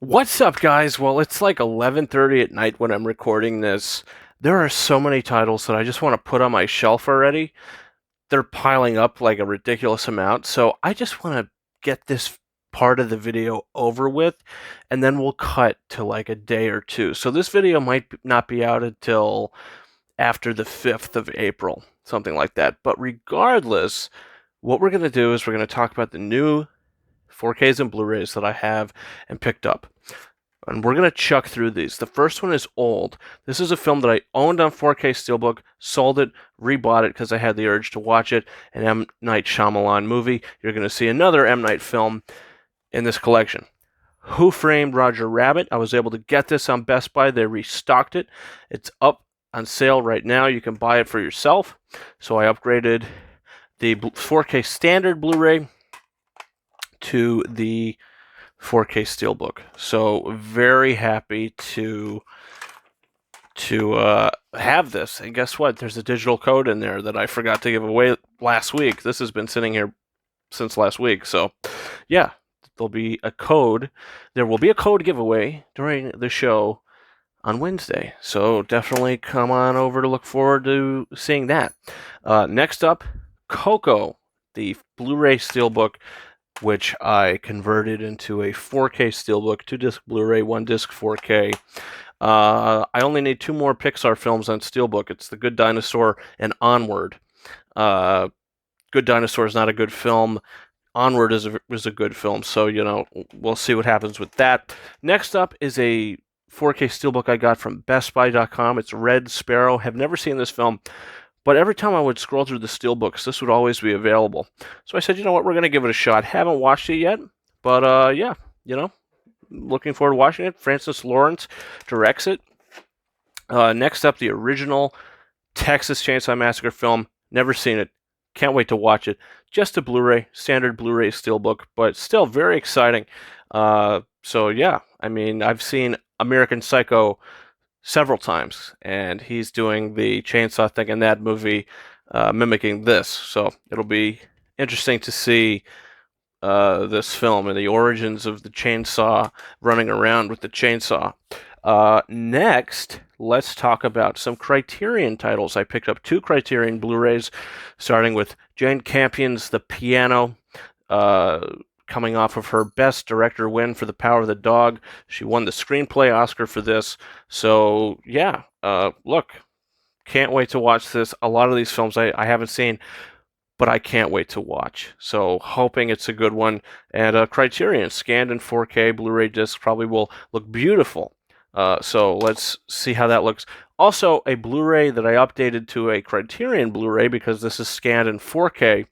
What's up, guys? Well, it's like 11:30 at night when I'm recording this. There are so many titles that I just want to put on my shelf already. They're piling up like a ridiculous amount, so I just want to get this part of the video over with, and then we'll cut to like a day or two. So this video might not be out until after the 5th of April, something like that. But regardless, what we're going to do is we're going to talk about the new 4Ks and Blu-rays that I have and picked up. And we're going to chuck through these. The first one is Old. This is a film that I owned on 4K Steelbook, sold it, rebought it because I had the urge to watch it. An M. Night Shyamalan movie. You're going to see another M. Night film in this collection. Who Framed Roger Rabbit? I was able to get this on Best Buy. They restocked it. It's up on sale right now. You can buy it for yourself. So I upgraded the 4K standard Blu-ray to the 4K Steelbook. So very happy to have this. And guess what? There's a digital code in there that I forgot to give away last week. This has been sitting here since last week. So yeah, there'll be a code. There will be a code giveaway during the show on Wednesday. So definitely come on over to look forward to seeing that. Next up, Coco, the Blu-ray Steelbook, which I converted into a 4K Steelbook, 2-disc Blu-ray, 1-disc 4K. I only need 2 more Pixar films on Steelbook. It's The Good Dinosaur and Onward. Good Dinosaur is not a good film. Onward is a good film, so, we'll see what happens with that. Next up is a 4K Steelbook I got from BestBuy.com. It's Red Sparrow. Have never seen this film, but every time I would scroll through the Steelbooks, this would always be available. So I said, you know what, we're going to give it a shot. Haven't watched it yet, but yeah, looking forward to watching it. Francis Lawrence directs it. Next up, the original Texas Chainsaw Massacre film. Never seen it. Can't wait to watch it. Just a Blu-ray, standard Blu-ray Steelbook, but still very exciting. So yeah, I mean, I've seen American Psycho several times, and he's doing the chainsaw thing in that movie, mimicking this. So it'll be interesting to see this film and the origins of the chainsaw running around with the chainsaw. Next, let's talk about some Criterion titles. I picked up 2 Criterion Blu-rays, starting with Jane Campion's The Piano, coming off of her Best Director win for The Power of the Dog. She won the Screenplay Oscar for this. So, yeah, look, can't wait to watch this. A lot of these films I haven't seen, but I can't wait to watch. So, hoping it's a good one. And Criterion, scanned in 4K Blu-ray disc, probably will look beautiful. So let's see how that looks. Also, a Blu-ray that I updated to a Criterion Blu-ray because this is scanned in 4K.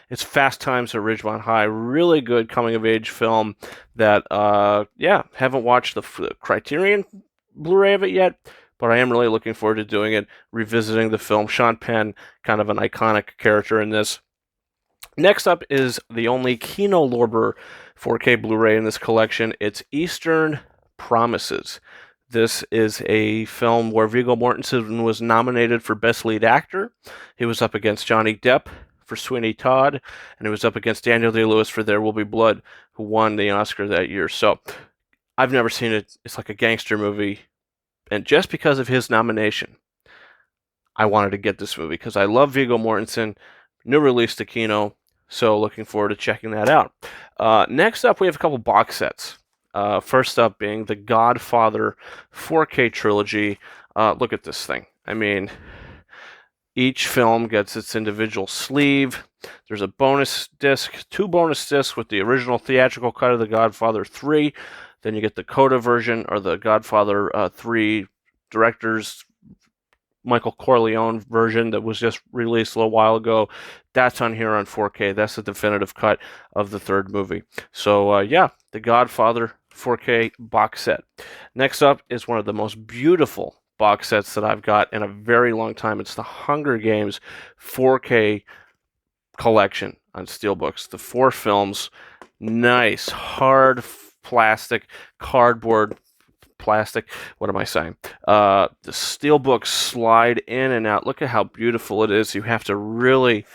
It's Fast Times at Ridgemont High. Really good coming-of-age film that, haven't watched the Criterion Blu-ray of it yet, but I am really looking forward to doing it, revisiting the film. Sean Penn, kind of an iconic character in this. Next up is the only Kino Lorber 4K Blu-ray in this collection. It's Eastern Promises. This is a film where Viggo Mortensen was nominated for Best Lead Actor. He was up against Johnny Depp for Sweeney Todd, and he was up against Daniel Day-Lewis for There Will Be Blood, who won the Oscar that year. So I've never seen it. It's like a gangster movie, and just because of his nomination, I wanted to get this movie because I love Viggo Mortensen. New release to Kino, so looking forward to checking that out. Next up, we have a couple box sets. First up being the Godfather 4K trilogy. Look at this thing. I mean, each film gets its individual sleeve. There's a bonus disc, 2 bonus discs with the original theatrical cut of The Godfather 3. Then you get the Coda version, or the Godfather 3 director's Michael Corleone version that was just released a little while ago. That's on here on 4K. That's the definitive cut of the 3rd movie. So, yeah, The Godfather 4K box set. Next up is one of the most beautiful box sets that I've got in a very long time. It's the Hunger Games 4K collection on Steelbooks. The 4 films, nice, hard plastic, cardboard plastic. What am I saying? The Steelbooks slide in and out. Look at how beautiful it is. You have to really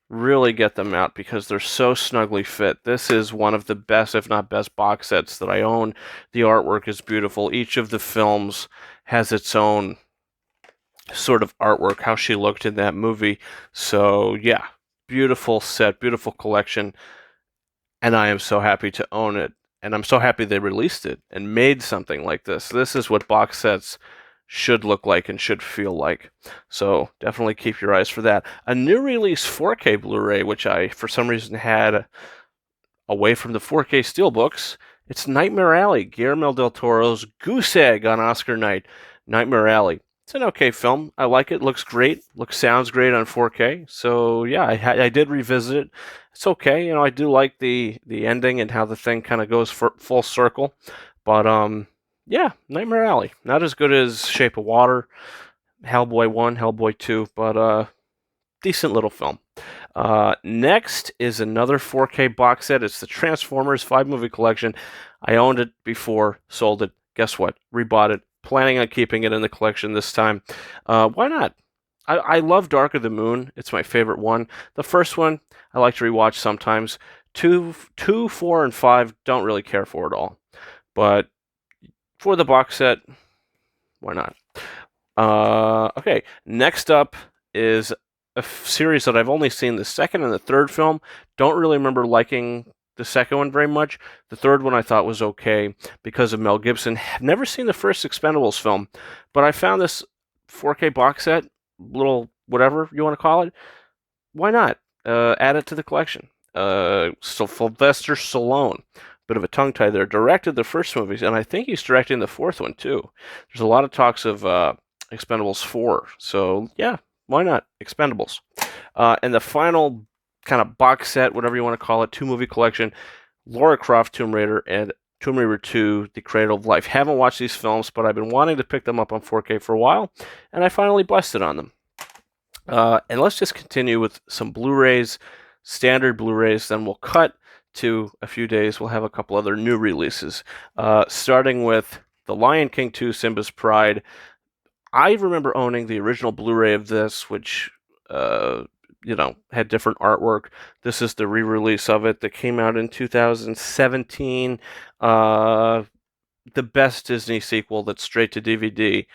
really get them out because they're so snugly fit. This is one of the best, if not best, box sets that I own. The artwork is beautiful. Each of the films has its own sort of artwork, how she looked in that movie. So, yeah, beautiful set, beautiful collection, and I am so happy to own it. And I'm so happy they released it and made something like this. This is what box sets should look like and should feel like. So definitely keep your eyes for that. A new release 4K Blu-ray, which I for some reason had away from the 4K steelbooks. It's Nightmare Alley, Guillermo del Toro's goose egg on Oscar night. Nightmare Alley. It's an okay film. I like it. Looks great. Sounds great on 4K. So yeah, I did revisit it. It's okay. You know, I do like the ending and how the thing kind of goes full circle. But yeah, Nightmare Alley. Not as good as Shape of Water, Hellboy 1, Hellboy 2, but decent little film. Next is another 4K box set. It's the Transformers 5-movie collection. I owned it before, sold it. Guess what? Rebought it. Planning on keeping it in the collection this time. Why not? I love Dark of the Moon. It's my favorite one. The first one I like to rewatch sometimes. 2, 4, and 5 don't really care for it all. But for the box set, why not? Okay, next up is a series that I've only seen the second and the third film. Don't really remember liking the second one very much. The third one I thought was okay because of Mel Gibson. Have never seen the first Expendables film, but I found this 4K box set, little whatever you want to call it. Why not? Add it to the collection. So Sylvester Stallone, bit of a tongue tie there, directed the first movies, and I think he's directing the fourth one too. There's a lot of talks of Expendables 4, so yeah, why not? Expendables. And the final kind of box set, whatever you want to call it, 2-movie collection, Lara Croft Tomb Raider and Tomb Raider 2, The Cradle of Life. Haven't watched these films, but I've been wanting to pick them up on 4K for a while, and I finally busted on them. And let's just continue with some Blu-rays, standard Blu-rays, then we'll cut to a few days. We'll have a couple other new releases, starting with The Lion King 2, Simba's Pride. I remember owning the original Blu-ray of this, which had different artwork. This is the re-release of it that came out in 2017. The best Disney sequel that's straight to DVD.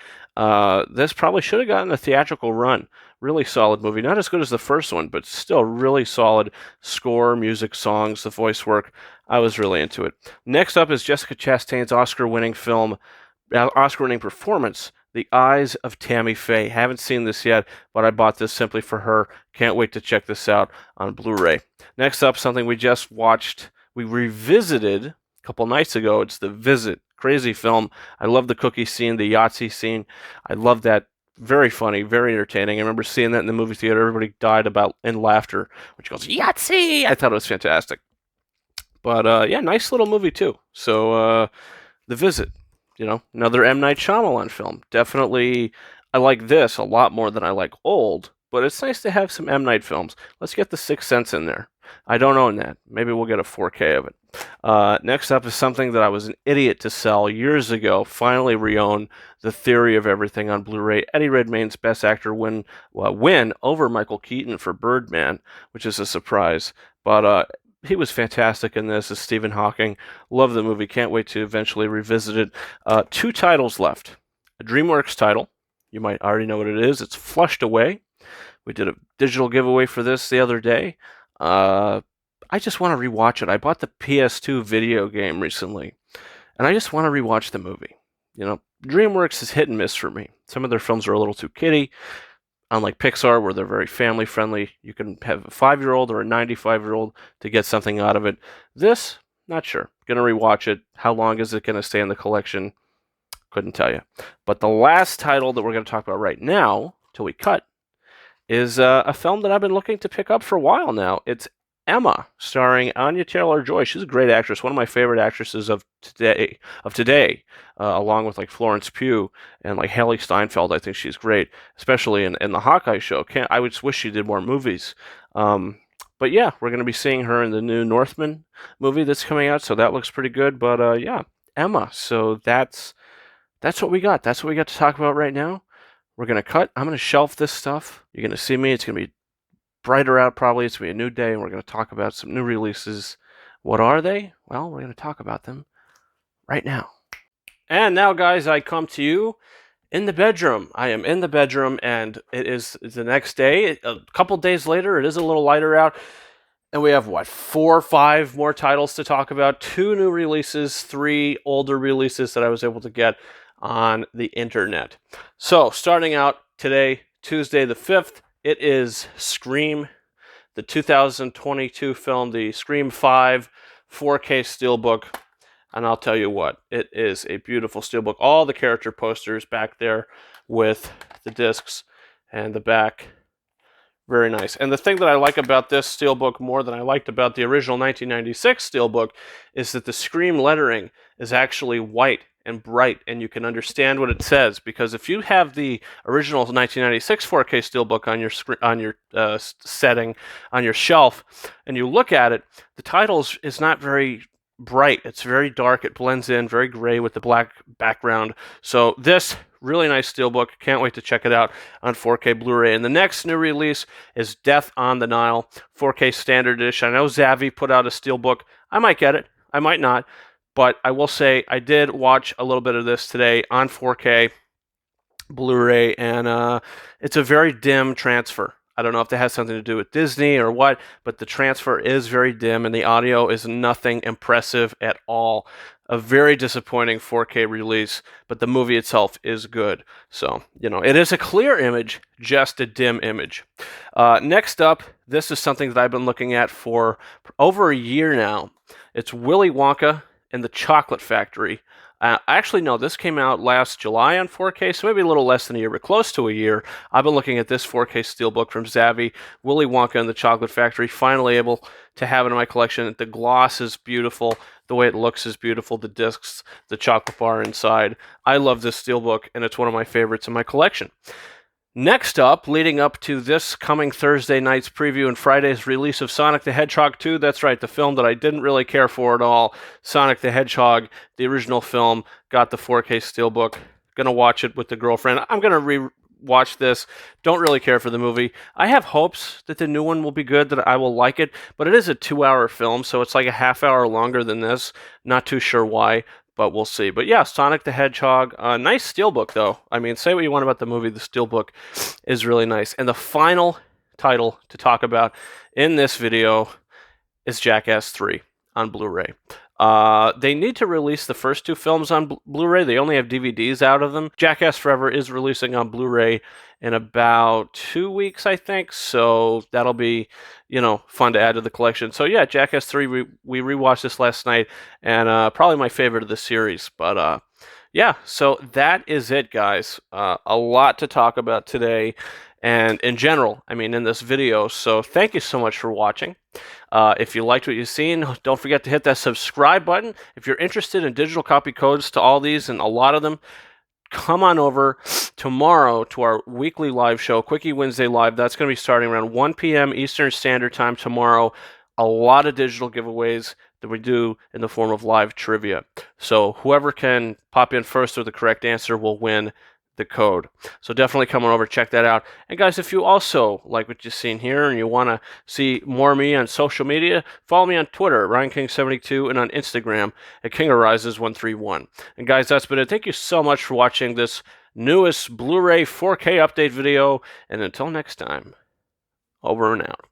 This probably should have gotten a theatrical run. Really solid movie. Not as good as the first one, but still really solid score, music, songs, the voice work. I was really into it. Next up is Jessica Chastain's Oscar-winning performance, The Eyes of Tammy Faye. Haven't seen this yet, but I bought this simply for her. Can't wait to check this out on Blu-ray. Next up, something we just watched. We revisited a couple nights ago. It's The Visit. Crazy film. I love the cookie scene, the Yahtzee scene. I love that. Very funny, very entertaining. I remember seeing that in the movie theater. Everybody died in laughter when she goes, Yahtzee! I thought it was fantastic. But yeah, nice little movie too. So The Visit, another M. Night Shyamalan film. Definitely, I like this a lot more than I like Old, but it's nice to have some M. Night films. Let's get The Sixth Sense in there. I don't own that. Maybe we'll get a 4K of it. Next up is something that I was an idiot to sell years ago. Finally re-own The Theory of Everything on Blu-ray. Eddie Redmayne's Best Actor win over Michael Keaton for Birdman, which is a surprise. But he was fantastic in this as Stephen Hawking. Love the movie. Can't wait to eventually revisit it. 2 titles left. A DreamWorks title. You might already know what it is. It's Flushed Away. We did a digital giveaway for this the other day. I just want to rewatch it. I bought the PS2 video game recently, and I just want to rewatch the movie. DreamWorks is hit and miss for me. Some of their films are a little too kiddie, unlike Pixar, where they're very family friendly. You can have a 5-year-old or a 95-year-old to get something out of it. This, not sure. Gonna rewatch it. How long is it gonna stay in the collection? Couldn't tell you. But the last title that we're gonna talk about right now, till we cut, is a film that I've been looking to pick up for a while now. It's Emma, starring Anya Taylor-Joy. She's a great actress, one of my favorite actresses of today, along with like Florence Pugh and like Haley Steinfeld. I think she's great, especially in the Hawkeye show. I would wish she did more movies. But yeah, we're going to be seeing her in the new Northman movie that's coming out, so that looks pretty good. But yeah, Emma. So that's what we got. That's what we got to talk about right now. We're going to cut. I'm going to shelf this stuff. You're going to see me. It's going to be brighter out probably. It's going to be a new day, and we're going to talk about some new releases. What are they? Well, we're going to talk about them right now. And now, guys, I come to you in the bedroom. I am in the bedroom, and it's the next day. A couple days later, it is a little lighter out. And we have, what, 4 or 5 more titles to talk about? 2 new releases, 3 older releases that I was able to get on the internet. So, starting out today, Tuesday the 5th, it is Scream, the 2022 film, the Scream 5 4K Steelbook. And I'll tell you what, it is a beautiful steelbook. All the character posters back there with the discs and the back. Very nice. And the thing that I like about this steelbook more than I liked about the original 1996 steelbook is that the Scream lettering is actually white and bright, and you can understand what it says. Because if you have the original 1996 4K steelbook on your setting on your shelf, and you look at it, the titles is not very bright. It's very dark. It blends in, very gray with the black background. So this really nice steelbook. Can't wait to check it out on 4K Blu-ray. And the next new release is Death on the Nile 4K Standard Edition. I know Zavvi put out a steelbook. I might get it. I might not. But I will say I did watch a little bit of this today on 4K Blu-ray, and it's a very dim transfer. I don't know if that has something to do with Disney or what, but the transfer is very dim, and the audio is nothing impressive at all. A very disappointing 4K release, but the movie itself is good. So, it is a clear image, just a dim image. Next up, this is something that I've been looking at for over a year now. It's Willy Wonka and the Chocolate Factory. Actually, no, this came out last July on 4K, so maybe a little less than a year, but close to a year. I've been looking at this 4K steelbook from Zavvi, Willy Wonka and the Chocolate Factory, finally able to have it in my collection. The gloss is beautiful. The way it looks is beautiful. The discs, the chocolate bar inside. I love this steelbook, and it's one of my favorites in my collection. Next up, leading up to this coming Thursday night's preview and Friday's release of Sonic the Hedgehog 2. That's right, the film that I didn't really care for at all. Sonic the Hedgehog, the original film, got the 4K steelbook. Gonna watch it with the girlfriend. I'm gonna re-watch this. Don't really care for the movie. I have hopes that the new one will be good, that I will like it, but it is a 2-hour film, so it's like a half hour longer than this. Not too sure why, but we'll see. But yeah, Sonic the Hedgehog. Nice steelbook, though. I mean, say what you want about the movie, the steelbook is really nice. And the final title to talk about in this video is Jackass 3 on Blu-ray. They need to release the first 2 films on Blu-ray. They only have DVDs out of them. Jackass Forever is releasing on Blu-ray in about 2 weeks, I think. So that'll be, fun to add to the collection. So yeah, Jackass 3, we rewatched this last night, and probably my favorite of the series. But yeah, so that is it, guys. A lot to talk about today, and in general, in this video. So thank you so much for watching. If you liked what you've seen, don't forget to hit that subscribe button. If you're interested in digital copy codes to all these, and a lot of them, come on over tomorrow to our weekly live show, Quickie Wednesday Live. That's going to be starting around 1 p.m. Eastern Standard Time tomorrow. A lot of digital giveaways that we do in the form of live trivia. So whoever can pop in first with the correct answer will win the code. So definitely come on over, check that out. And guys, if you also like what you've seen here and you want to see more of me on social media, follow me on Twitter, RyanKing72, and on Instagram at KingOfRises131. And guys, that's been it. Thank you so much for watching this newest Blu-ray 4K update video. And until next time, over and out.